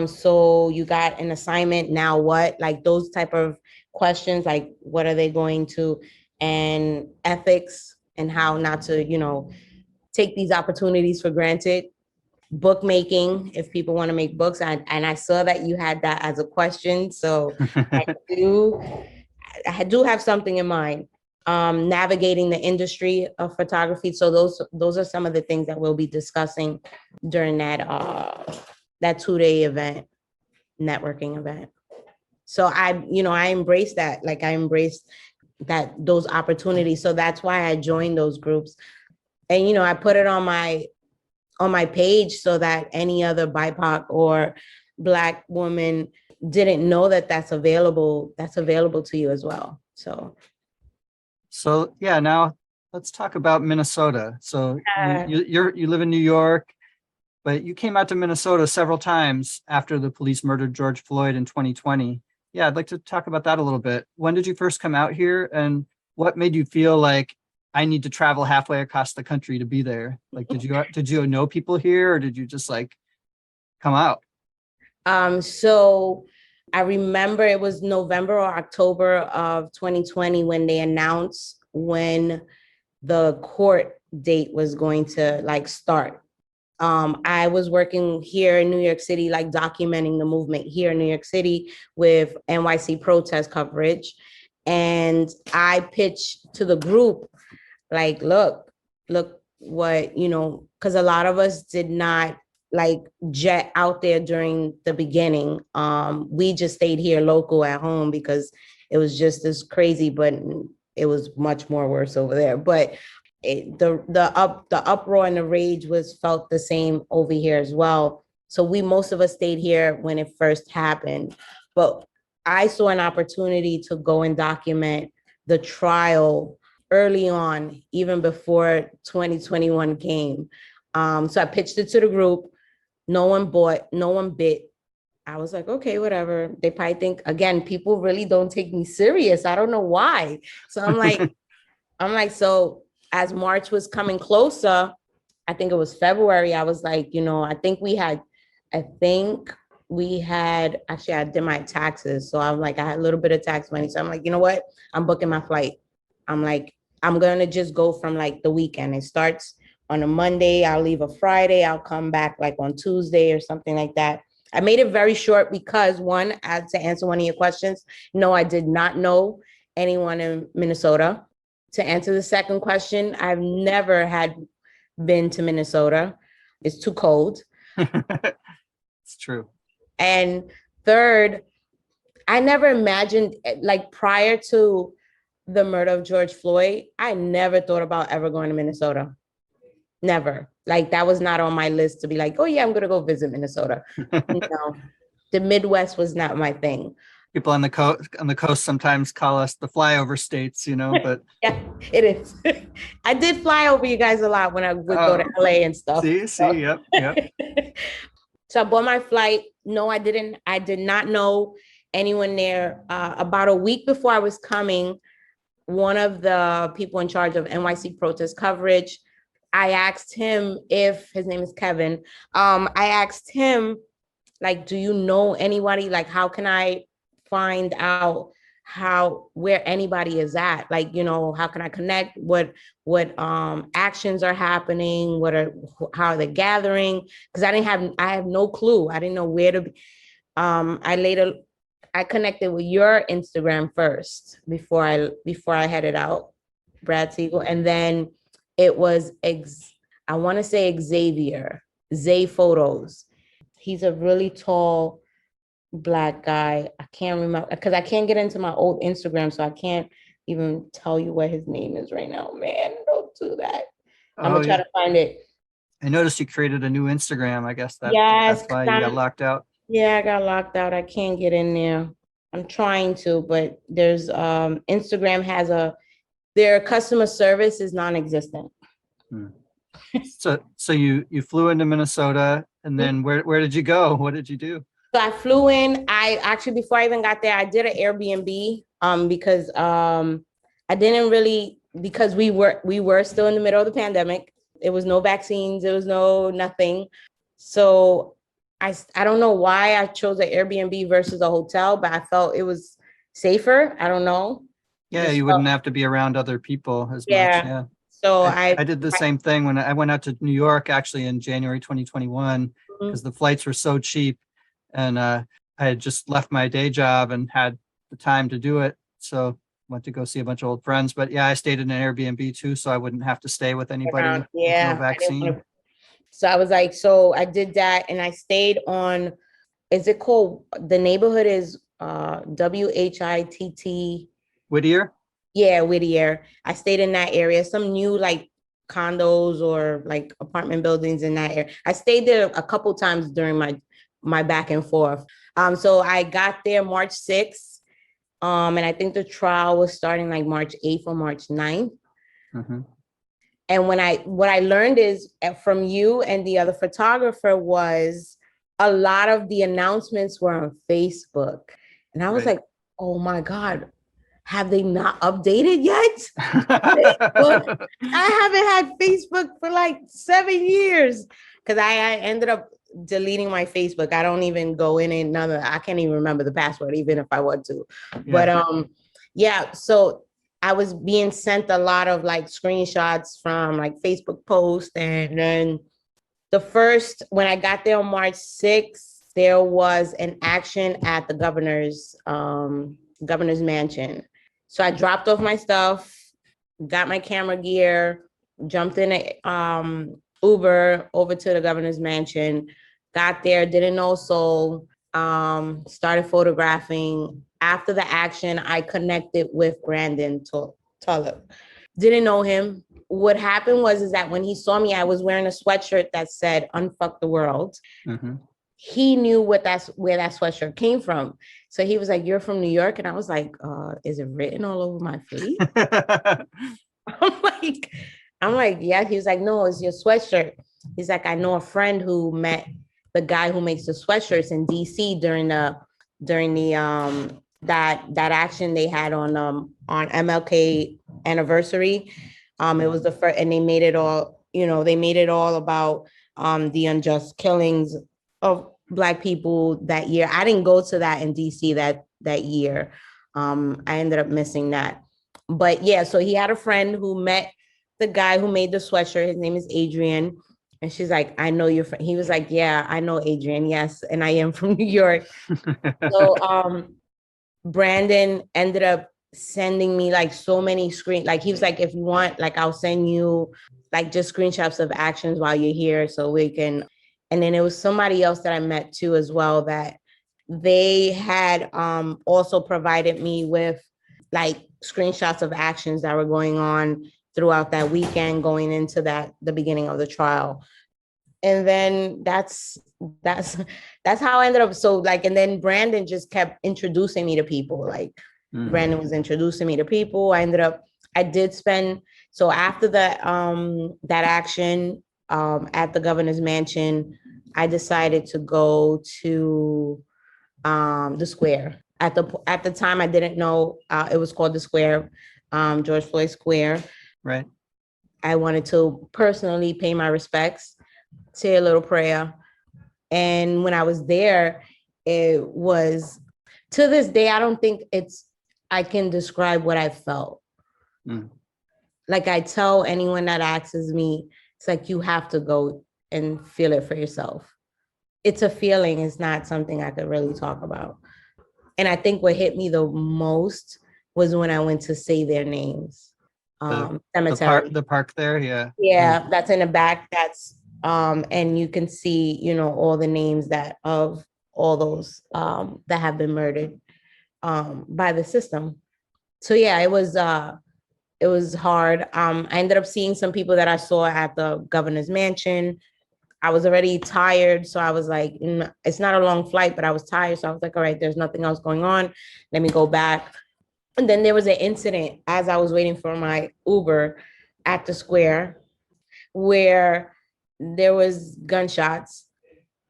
So you got an assignment, now what? Like those type of questions, like what are they going to, and ethics and how not to, take these opportunities for granted. Bookmaking, if people want to make books. And I saw that you had that as a question. So I do have something in mind. Navigating the industry of photography. So those are some of the things that we'll be discussing during that 2-day event, networking event. So I embrace that. Like I embrace those opportunities. So that's why I joined those groups. And, I put it on my page so that any other BIPOC or Black woman didn't know that that's available to you as well. So yeah, now let's talk about Minnesota. So you live in New York, but you came out to Minnesota several times after the police murdered George Floyd in 2020. Yeah, I'd like to talk about that a little bit. When did you first come out here, and what made you feel like I need to travel halfway across the country to be there? Like, did you know people here, or did you just like come out? So I remember it was November or October of 2020 when they announced when the court date was going to like start. I was working here in New York City, like documenting the movement here in New York City with NYC protest coverage. And I pitched to the group, like, look what, because a lot of us did not like jet out there during the beginning. We just stayed here local at home because it was just as crazy, but it was much more worse over there. But the uproar and the rage was felt the same over here as well. So most of us stayed here when it first happened. But I saw an opportunity to go and document the trial early on, even before 2021 came. So I pitched it to the group. No one bought, no one bit. I was like, okay, whatever. They probably think, again, people really don't take me serious. I don't know why. So I'm like, so as March was coming closer, I think it was February, I was like, I think actually I did my taxes. So I'm like, I had a little bit of tax money. So I'm like, you know what? I'm booking my flight. I'm like, I'm going to just go from like the weekend. It starts on a Monday. I'll leave a Friday. I'll come back like on Tuesday or something like that. I made it very short because one, to answer one of your questions, no, I did not know anyone in Minnesota. To answer the second question, I've never had been to Minnesota. It's too cold. It's true. And third, I never imagined, like prior to the murder of George Floyd, I never thought about ever going to Minnesota. Never. Like that was not on my list to be like, oh yeah, I'm going to go visit Minnesota. The Midwest was not my thing. People on the coast sometimes call us the flyover states, but Yeah, it is. I did fly over you guys a lot when I would go to LA and stuff. see, yep. So I bought my flight. No, I didn't. I did not know anyone there. About a week before I was coming, one of the people in charge of NYC protest coverage, I asked him if his name is Kevin. I asked him, like, do you know anybody? Like, how can I find out where anybody is at? Like, how can I connect? What actions are happening? How are they gathering? Because I have no clue. I didn't know where to be. I connected with your Instagram first before I headed out, Brad Siegel, and then it was I want to say Xavier, Zay Photos. He's a really tall Black guy. I can't remember because I can't get into my old Instagram, so I can't even tell you what his name is right now. Man, don't do that. I'm gonna try to find it. I noticed you created a new Instagram. I guess Yes, that's why you got locked out. Yeah, I got locked out. I can't get in there. I'm trying to, but there's Instagram has their customer service is non-existent. So you flew into Minnesota, and then where did you go? What did you do? So I flew in. I actually, before I even got there, I did an Airbnb because I didn't really, because we were still in the middle of the pandemic. There was no vaccines. There was no nothing. So I don't know why I chose an Airbnb versus a hotel, but I felt it was safer. I don't know. Yeah, you wouldn't have to be around other people as much. Yeah. So I did the same thing when I went out to New York, actually in January 2021, because the flights were so cheap, and I had just left my day job and had the time to do it. So went to go see a bunch of old friends. But yeah, I stayed in an Airbnb too, so I wouldn't have to stay with anybody with no vaccine. So I was like, so I did that, and I stayed on. Is it called? The neighborhood is WHITT. Whittier? Yeah, Whittier. I stayed in that area. Some new like condos or like apartment buildings in that area. I stayed there a couple times during my back and forth. So I got there March 6th. And I think the trial was starting like March 8th or March 9th. Mm-hmm. And what I learned is from you and the other photographer was a lot of the announcements were on Facebook. And I was like, oh my God, have they not updated yet? I haven't had Facebook for like 7 years because I ended up deleting my Facebook. I don't even go in it. I can't even remember the password, even if I want to. Yeah. But so I was being sent a lot of like screenshots from like Facebook posts. And then when I got there on March 6th, there was an action at the governor's mansion. So I dropped off my stuff, got my camera gear, jumped in a Uber over to the governor's mansion, got there, didn't know soul, started photographing. After the action, I connected with Brandon Tulloch. Didn't know him. What happened is that when he saw me, I was wearing a sweatshirt that said "Unfuck the World." Mm-hmm. He knew where that sweatshirt came from. So he was like, "You're from New York?" And I was like, is it written all over my face? I'm like, yeah. He was like, "No, it's your sweatshirt." He's like, "I know a friend who met the guy who makes the sweatshirts in DC during the that action they had on MLK anniversary. It was the first, and they made it all, about the unjust killings of Black people that year. I didn't go to that in DC that year. I ended up missing that. But yeah, so he had a friend who met the guy who made the sweatshirt. His name is Adrian. And she's like, "I know your friend." He was like, "Yeah, I know Adrian. Yes. And I am from New York." So Brandon ended up sending me like so many like he was like, "If you want, like I'll send you like just screenshots of actions while you're here so we can." And then it was somebody else that I met too as well that they had also provided me with like screenshots of actions that were going on throughout that weekend going into the beginning of the trial. And then that's that's how I ended up. So like, and then Brandon just kept introducing me to people. Like Brandon was introducing me to people. I did spend, so after that action at the governor's mansion, I decided to go to the square. At the time, I didn't know it was called the square, George Floyd Square. Right. I wanted to personally pay my respects, say a little prayer. And when I was there, it was, to this day, I don't think I can describe what I felt. Like I tell anyone that asks me, it's like, you have to go and feel it for yourself. It's a feeling, it's not something I could really talk about. And I think what hit me the most was when I went to say their names. Cemetery. The park there, yeah. Yeah, that's in the back. That's and you can see, you know, all the names of all those that have been murdered by the system. So yeah, it was hard. I ended up seeing some people that I saw at the governor's mansion. I was already tired, so I was like, it's not a long flight, but I was tired, so I was like, all right, there's nothing else going on. Let me go back. And then there was an incident as I was waiting for my Uber at the square where there was gunshots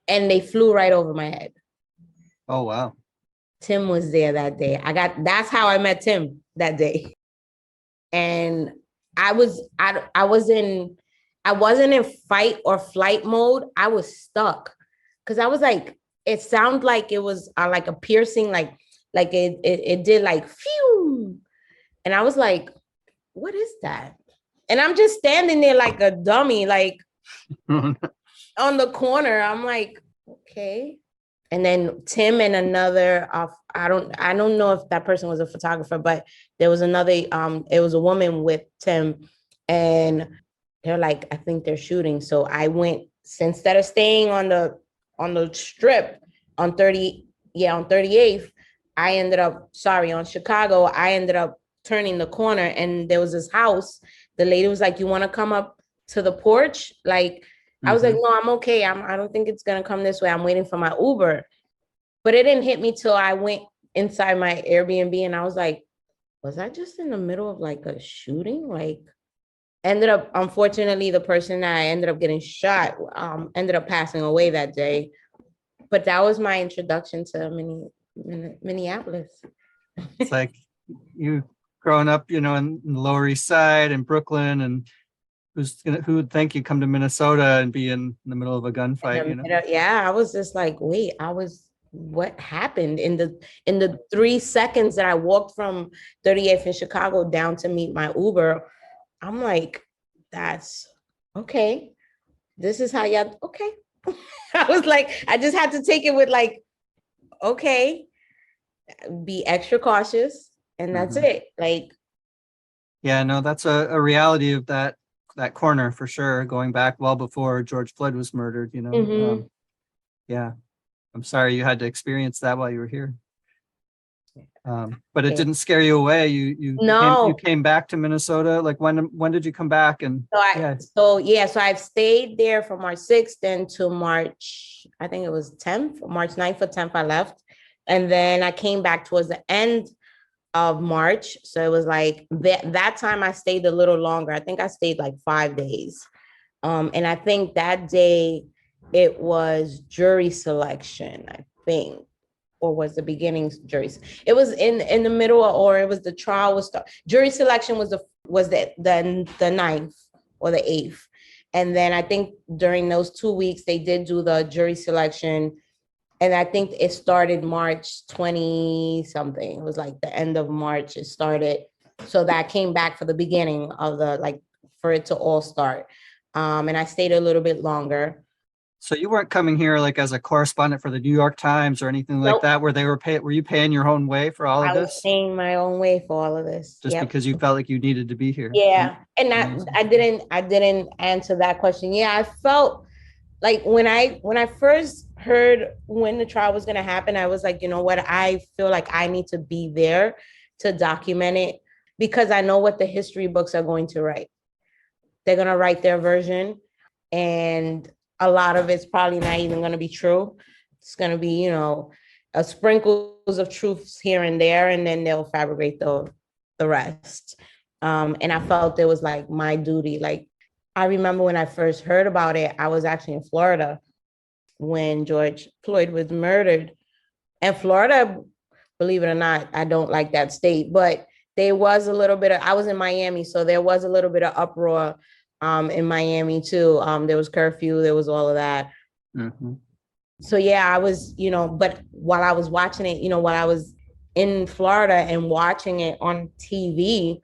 and they flew right over my head. Oh, wow. Tim was there that day. That's how I met Tim that day. And I wasn't in fight or flight mode. I was stuck because I was like, it sounded like it was like a piercing, like it did like phew. And I was like, what is that? And I'm just standing there like a dummy, like on the corner. I'm like, okay. And then Tim and another, I don't know if that person was a photographer, but there was another, it was a woman with Tim, and they're like, I think they're shooting. So I went, instead of staying on the strip on 38th, on Chicago, I ended up turning the corner, and there was this house. The lady was like, you want to come up to the porch? Like, I was like, no, I'm okay. I don't think it's going to come this way. I'm waiting for my Uber. But it didn't hit me till I went inside my Airbnb, and I was like, was I just in the middle of like a shooting? Like, unfortunately, the person that I ended up getting shot ended up passing away that day. But that was my introduction to Minneapolis. It's like you growing up, you know, in the Lower East Side and Brooklyn, and who would think you'd come to Minnesota and be in the middle of a gunfight, you know? Yeah, I was just like, wait, what happened in the 3 seconds that I walked from 38th in Chicago down to meet my Uber? I'm like, that's okay. This is how y'all, okay. I was like, I just had to take it with like, okay, be extra cautious, and that's it. Like, yeah, no, that's a reality of that corner for sure, going back well before George Floyd was murdered, you know. Yeah, I'm sorry you had to experience that while you were here. But it didn't scare you away. You came back to Minnesota. Like, when did you come back? And so I've stayed there from March 6th then to March, I think it was 10th, March 9th or 10th I left. And then I came back towards the end of March. So it was like that time I stayed a little longer. I think I stayed like 5 days. And I think that day it was jury selection, I think, or was the beginning juries. It was in the middle, or it was the trial was jury selection was the 9th or the 8th. And then I think during those 2 weeks they did do the jury selection. And I think it started March 20 something. It was like the end of March it started. So that came back for the beginning of for it to all start. And I stayed a little bit longer. So you weren't coming here like as a correspondent for the New York Times or anything like that, where they were you paying your own way for all of this? I was paying my own way for all of this. Just because you felt like you needed to be here. Yeah. And I didn't answer that question. Yeah, I felt like when I first heard when the trial was going to happen, I was like, you know what? I feel like I need to be there to document it, because I know what the history books are going to write. They're going to write their version. And a lot of it's probably not even going to be true. It's going to be, a sprinkles of truths here and there, and then they'll fabricate the rest. And I felt it was like my duty. Like, I remember when I first heard about it, I was actually in Florida when George Floyd was murdered. And Florida, believe it or not, I don't like that state, but there was a little bit of, I was in Miami, so there was a little bit of uproar in Miami too. There was curfew, there was all of that. Mm-hmm. So yeah, I was, but while I was watching it, while I was in Florida and watching it on TV,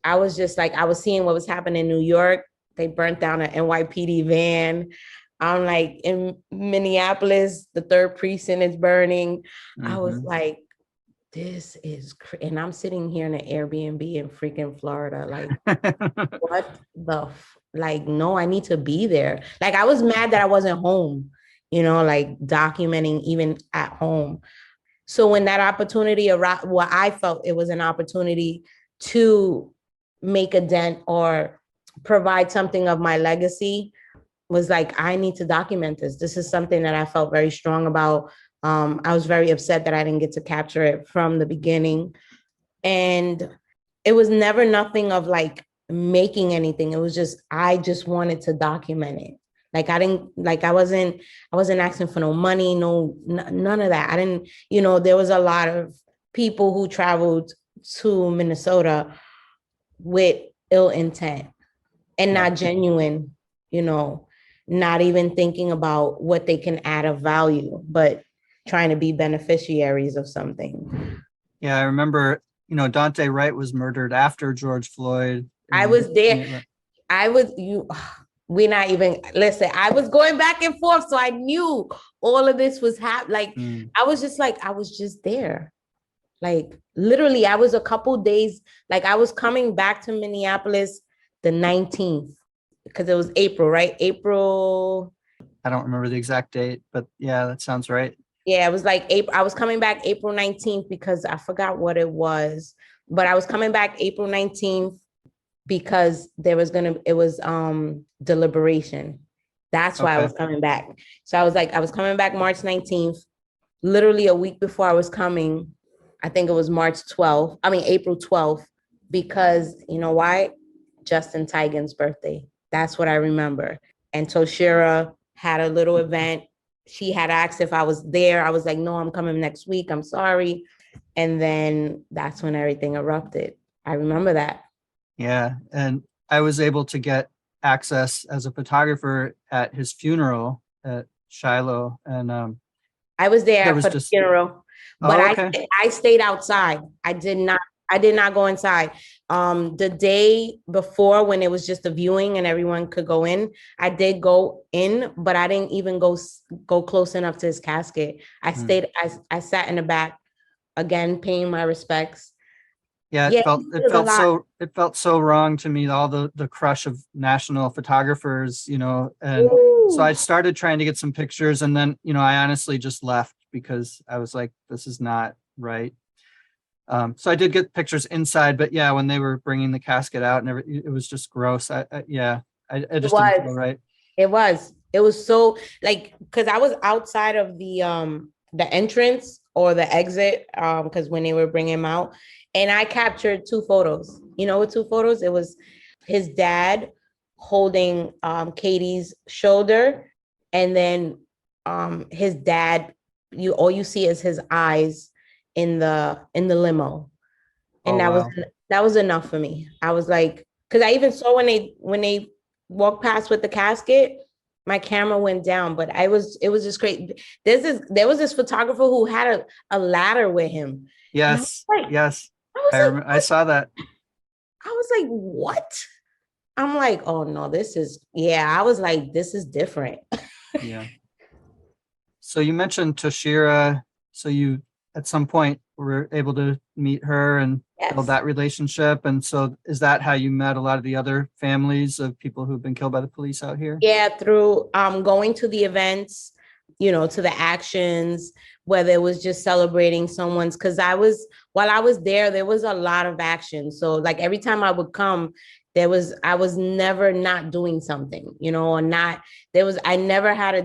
I was just like, I was seeing what was happening in New York. They burnt down an NYPD van. I'm like, in Minneapolis, the 3rd precinct is burning. Mm-hmm. I was like, this is and I'm sitting here in an Airbnb in freaking Florida. Like, what the like, no, I need to be there. Like, I was mad that I wasn't home, like documenting even at home. So when that opportunity arrived, well, I felt it was an opportunity to make a dent or provide something of my legacy, was like, I need to document this. This is something that I felt very strong about. I was very upset that I didn't get to capture it from the beginning. And it was never nothing of like making anything. It was just, I just wanted to document it. Like, I wasn't asking for no money, none of that. I didn't, there was a lot of people who traveled to Minnesota with ill intent and not genuine, not even thinking about what they can add of value, but trying to be beneficiaries of something. Yeah, I remember, Dante Wright was murdered after George Floyd. I was there. We're not even, listen, I was going back and forth. So I knew all of this was happening. I was just like, I was just there. Like, literally, I was a couple days, like I was coming back to Minneapolis the 19th, because it was April, right? April. I don't remember the exact date, but yeah, that sounds right. Yeah, it was like April. I was coming back April 19th because I forgot what it was, but I was coming back April 19th because it was deliberation. That's why I was coming back. So I was coming back March 19th, literally a week before I was coming. I think it was April 12th, because you know why? Justin Tigan's birthday. That's what I remember. And Toshira had a little event. She had asked if I was there. I was like, no, I'm coming next week. I'm sorry. And then that's when everything erupted. I remember that. Yeah. And I was able to get access as a photographer at his funeral at Shiloh. And I was there for the funeral, but I stayed outside. I did not go inside. The day before, when it was just a viewing and everyone could go in, I did go in, but I didn't even go close enough to his casket. I stayed, I sat in the back, again, paying my respects. Yeah, it felt so wrong to me, all the crush of national photographers, and so I started trying to get some pictures, and then, I honestly just left because I was like, this is not right. So I did get pictures inside, but yeah, when they were bringing the casket out and it was just gross. I just didn't feel right. It was so like, because I was outside of the entrance or the exit, because when they were bringing him out, and I captured 2 photos. What 2 photos? It was his dad holding Katie's shoulder, and then his dad, all you see is his eyes in the limo. And that was enough for me. I was like, because I even saw when they walked past with the casket, my camera went down, but it was just great. There was this photographer who had a ladder with him. Yes. Yes. I saw that. I was like, what? I'm like, oh no, I was like, this is different. Yeah. So you mentioned Toshira. So you, at some point, were able to meet her and build that relationship. And so is that how you met a lot of the other families of people who've been killed by the police out here? Yeah, through going to the events, to the actions, whether it was just celebrating someone's, because while I was there was a lot of action. So like every time I would come, I was never not doing something, or not, I never had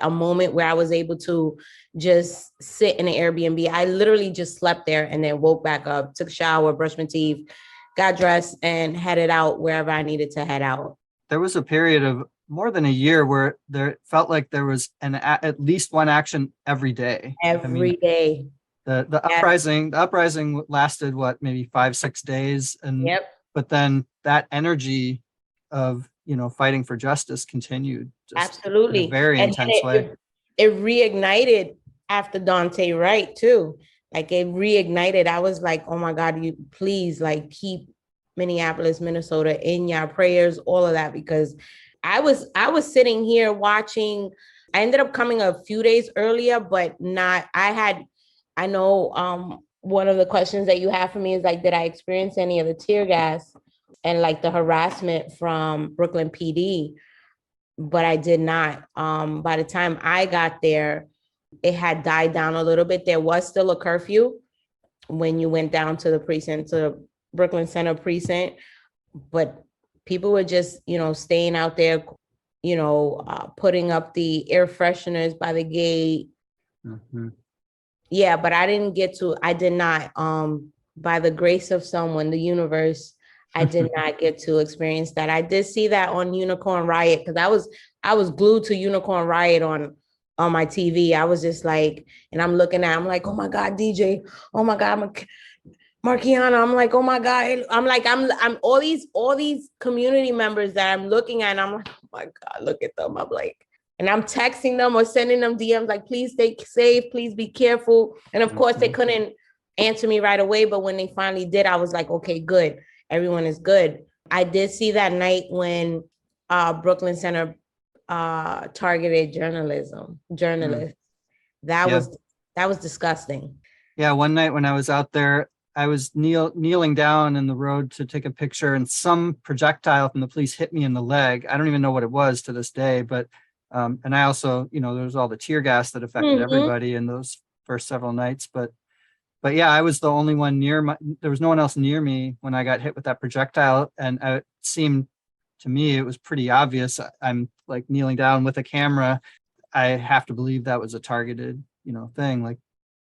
a moment where I was able to just sit in an Airbnb. I literally just slept there and then woke back up, took a shower, brushed my teeth, got dressed, and headed out wherever I needed to head out. There was a period of more than a year where there felt like there was at least one action every day. Every day. The uprising lasted maybe 5-6 days, and yep. But then that energy of fighting for justice continued. Absolutely, in a very intense way. It reignited after Dante Wright too. Like it reignited. I was like, oh my God, you please keep Minneapolis, Minnesota in your prayers, all of that, because I was sitting here watching. I ended up coming a few days earlier, but not. I know one of the questions that you have for me is did I experience any of the tear gas and the harassment from Brooklyn PD? But I did not. By the time I got there, it had died down a little bit. There was still a curfew when you went down to the precinct, to the Brooklyn Center precinct, but people were just, staying out there, putting up the air fresheners by the gate. Mm-hmm. Yeah, but I did not, by the grace of someone, the universe, I did not get to experience that. I did see that on Unicorn Riot, because I was glued to Unicorn Riot on my TV. I was just and I'm looking at, I'm like, oh my God, DJ, oh my God, Markiana. I'm like, oh my God. I'm all these community members that I'm looking at, and I'm like, oh my God, look at them. I'm like, and I'm texting them or sending them DMs please stay safe, please be careful. And of course they couldn't answer me right away, but when they finally did, I was like, okay, good. Everyone is good. I did see that night when Brooklyn Center targeted journalists. That was disgusting. Yeah, one night when I was out there, I was kneeling down in the road to take a picture, and some projectile from the police hit me in the leg. I don't even know what it was to this day, but and I also, there was all the tear gas that affected everybody in those first several nights. But yeah, I was the only one there was no one else near me when I got hit with that projectile. And it seemed to me, it was pretty obvious. I'm kneeling down with a camera. I have to believe that was a targeted, thing,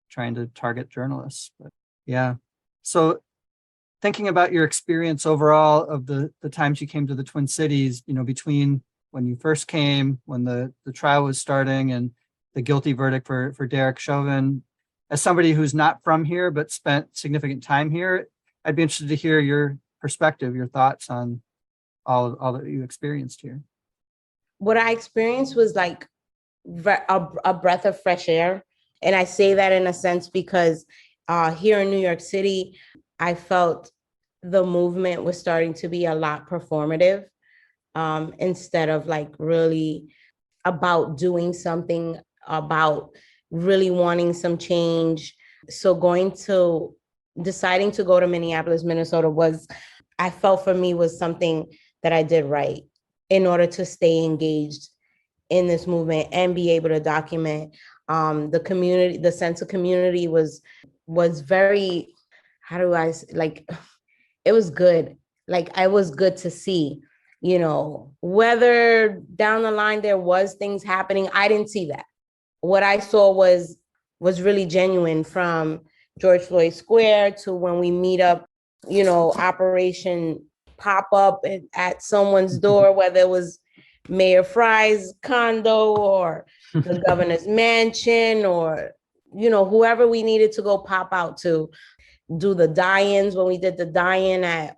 trying to target journalists. But yeah. So thinking about your experience overall of the times you came to the Twin Cities, between when you first came, when the trial was starting, and the guilty verdict for Derek Chauvin, as somebody who's not from here but spent significant time here, I'd be interested to hear your perspective, your thoughts on all that you experienced here. What I experienced was a breath of fresh air. And I say that in a sense because here in New York City, I felt the movement was starting to be a lot performative, instead of really about doing something, about really wanting some change. So deciding to go to Minneapolis, Minnesota I felt for me was something that I did right in order to stay engaged in this movement and be able to document the community. The sense of community was very, it was good. It was good to see, whether down the line there was things happening, I didn't see that. What I saw was really genuine, from George Floyd Square to when we meet up, Operation Pop Up at someone's door, whether it was Mayor Fry's condo or the governor's mansion, or, whoever we needed to go pop out to. Do the die-ins, when we did the die-in at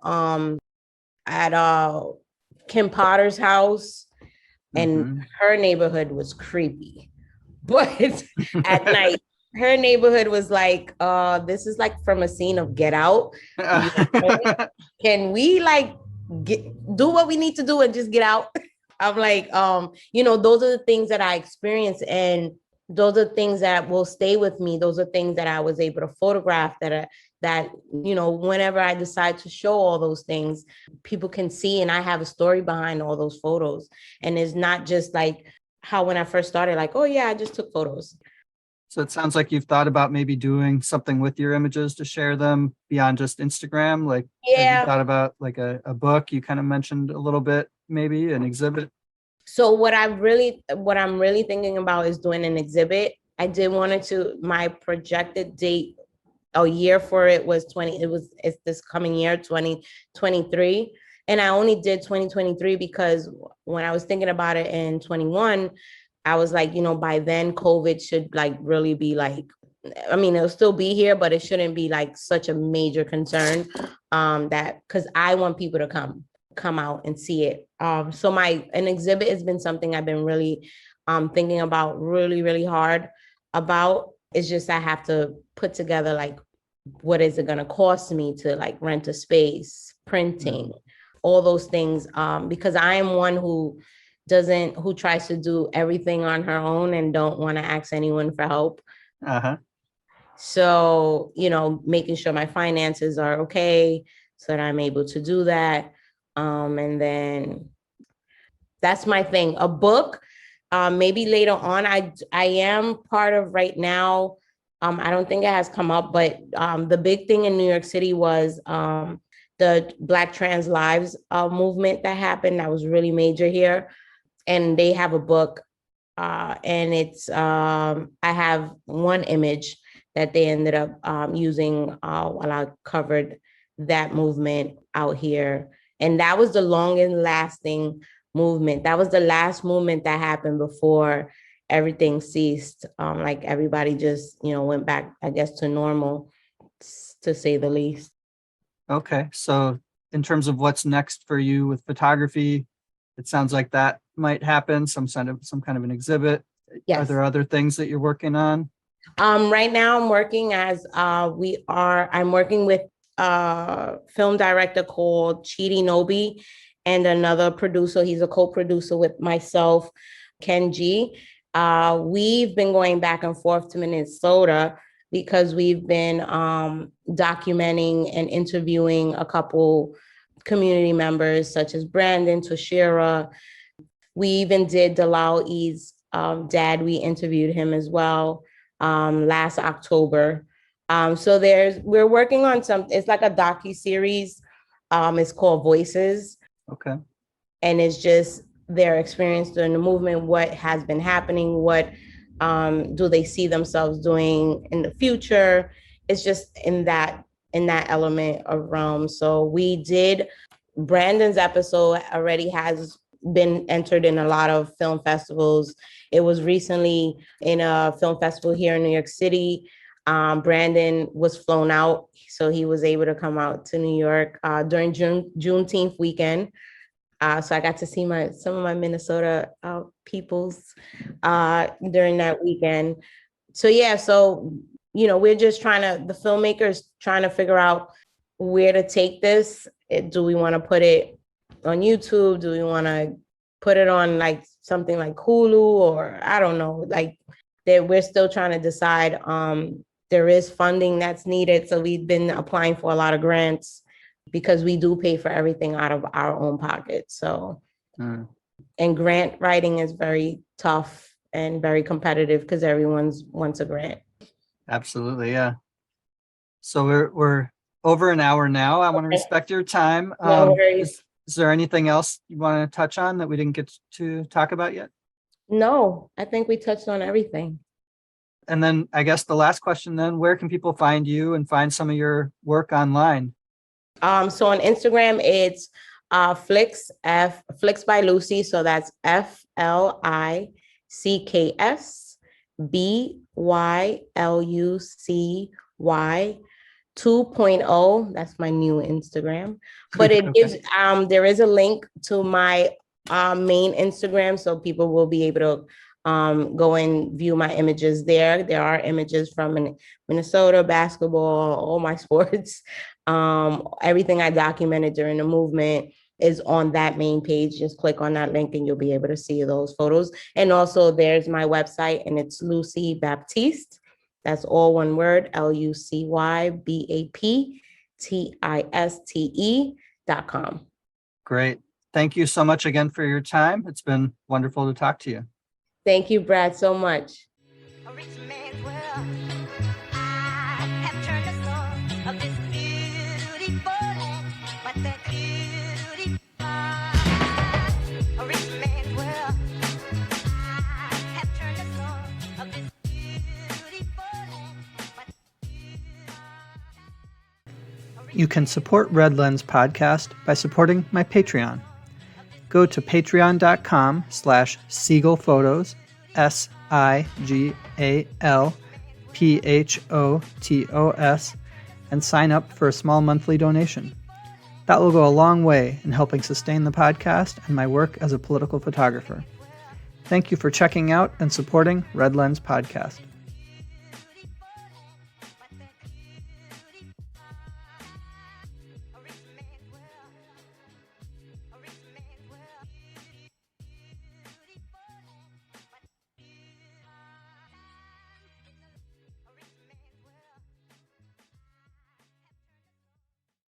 Kim Potter's house, and her neighborhood was creepy. But at night, her neighborhood was this is from a scene of Get Out. Can we do what we need to do and just get out? I'm those are the things that I experienced, and those are things that will stay with me. Those are things that I was able to photograph, that whenever I decide to show all those things, people can see, and I have a story behind all those photos. And it's not just how when I first started, oh yeah, I just took photos. So it sounds like you've thought about maybe doing something with your images to share them beyond just Instagram. Like, have you Yeah. thought about like a book? You kind of mentioned a little bit, maybe an exhibit. So what I'm really thinking about is doing an exhibit. I did wanted to, my projected date a year for it was it's this coming year, 2023. And I only did 2023 because when I was thinking about it in 21, I was like, by then COVID should like really be like, I mean, it'll still be here, but it shouldn't be like such a major concern. That because I want people to come out and see it. So an exhibit has been something I've been really thinking about really, really hard about. It's just I have to put together like what is it going to cost me to like rent a space, printing, all those things. Because I am one who tries to do everything on her own and don't want to ask anyone for help. Uh-huh. So, making sure my finances are okay so that I'm able to do that. And then that's my thing. A book, maybe later on. I am part of right now. I don't think it has come up, but the big thing in New York City was the Black Trans Lives movement that happened. That was really major here. And they have a book, and it's I have one image that they ended up using while I covered that movement out here. And that was the longest lasting movement. That was the last movement that happened before everything ceased. Like everybody just, went back, I guess, to normal, to say the least. Okay. So in terms of what's next for you with photography, it sounds like that might happen, some kind of an exhibit. Yes. Are there other things that you're working on? Right now I'm working I'm working with a film director called Chidi Nobi and another producer. He's a co-producer with myself, Ken G. We've been going back and forth to Minnesota because we've been documenting and interviewing a couple community members such as Brandon, Toshira. We even did Dalal E's dad. We interviewed him as well last October. So we're working on it's like a docu-series. It's called Voices. Okay. And it's just their experience during the movement, what has been happening, what do they see themselves doing in the future. It's just in that element of realm. So Brandon's episode already has been entered in a lot of film festivals. It was recently in a film festival here in New York City. Brandon was flown out, so he was able to come out to New York during Juneteenth weekend. So I got to see some of my Minnesota peoples during that weekend. So yeah, we're just the filmmakers trying to figure out where to take this. Do we want to put it on YouTube? Do we want to put it on like something like Hulu, or I don't know, like that we're still trying to decide. There is funding that's needed. So we've been applying for a lot of grants because we do pay for everything out of our own pocket. So, and grant writing is very tough and very competitive because everyone wants a grant. Absolutely. Yeah. So we're over an hour now. I want to respect your time. No worries. Is there anything else you want to touch on that we didn't get to talk about yet? No, I think we touched on everything. And then I guess the last question then, where can people find you and find some of your work online? So on Instagram, it's Flix by Lucy. So that's FLICKSBYLUCY 2.0. That's my new Instagram. But it Okay. gives there is a link to my main Instagram, so people will be able to go and view my images there. There are images from Minnesota, basketball, all my sports. Everything I documented during the movement is on that main page. Just click on that link and you'll be able to see those photos. And also there's my website, and it's Lucy Baptiste. That's all one word, LucyBaptiste.com. Great. Thank you so much again for your time. It's been wonderful to talk to you. Thank you, Brad, so much. A rich man's world. You can support Red Lens Podcast by supporting my Patreon. Go to patreon.com/SiegelPhotos, SIGALPHOTOS, and sign up for a small monthly donation. That will go a long way in helping sustain the podcast and my work as a political photographer. Thank you for checking out and supporting Red Lens Podcast.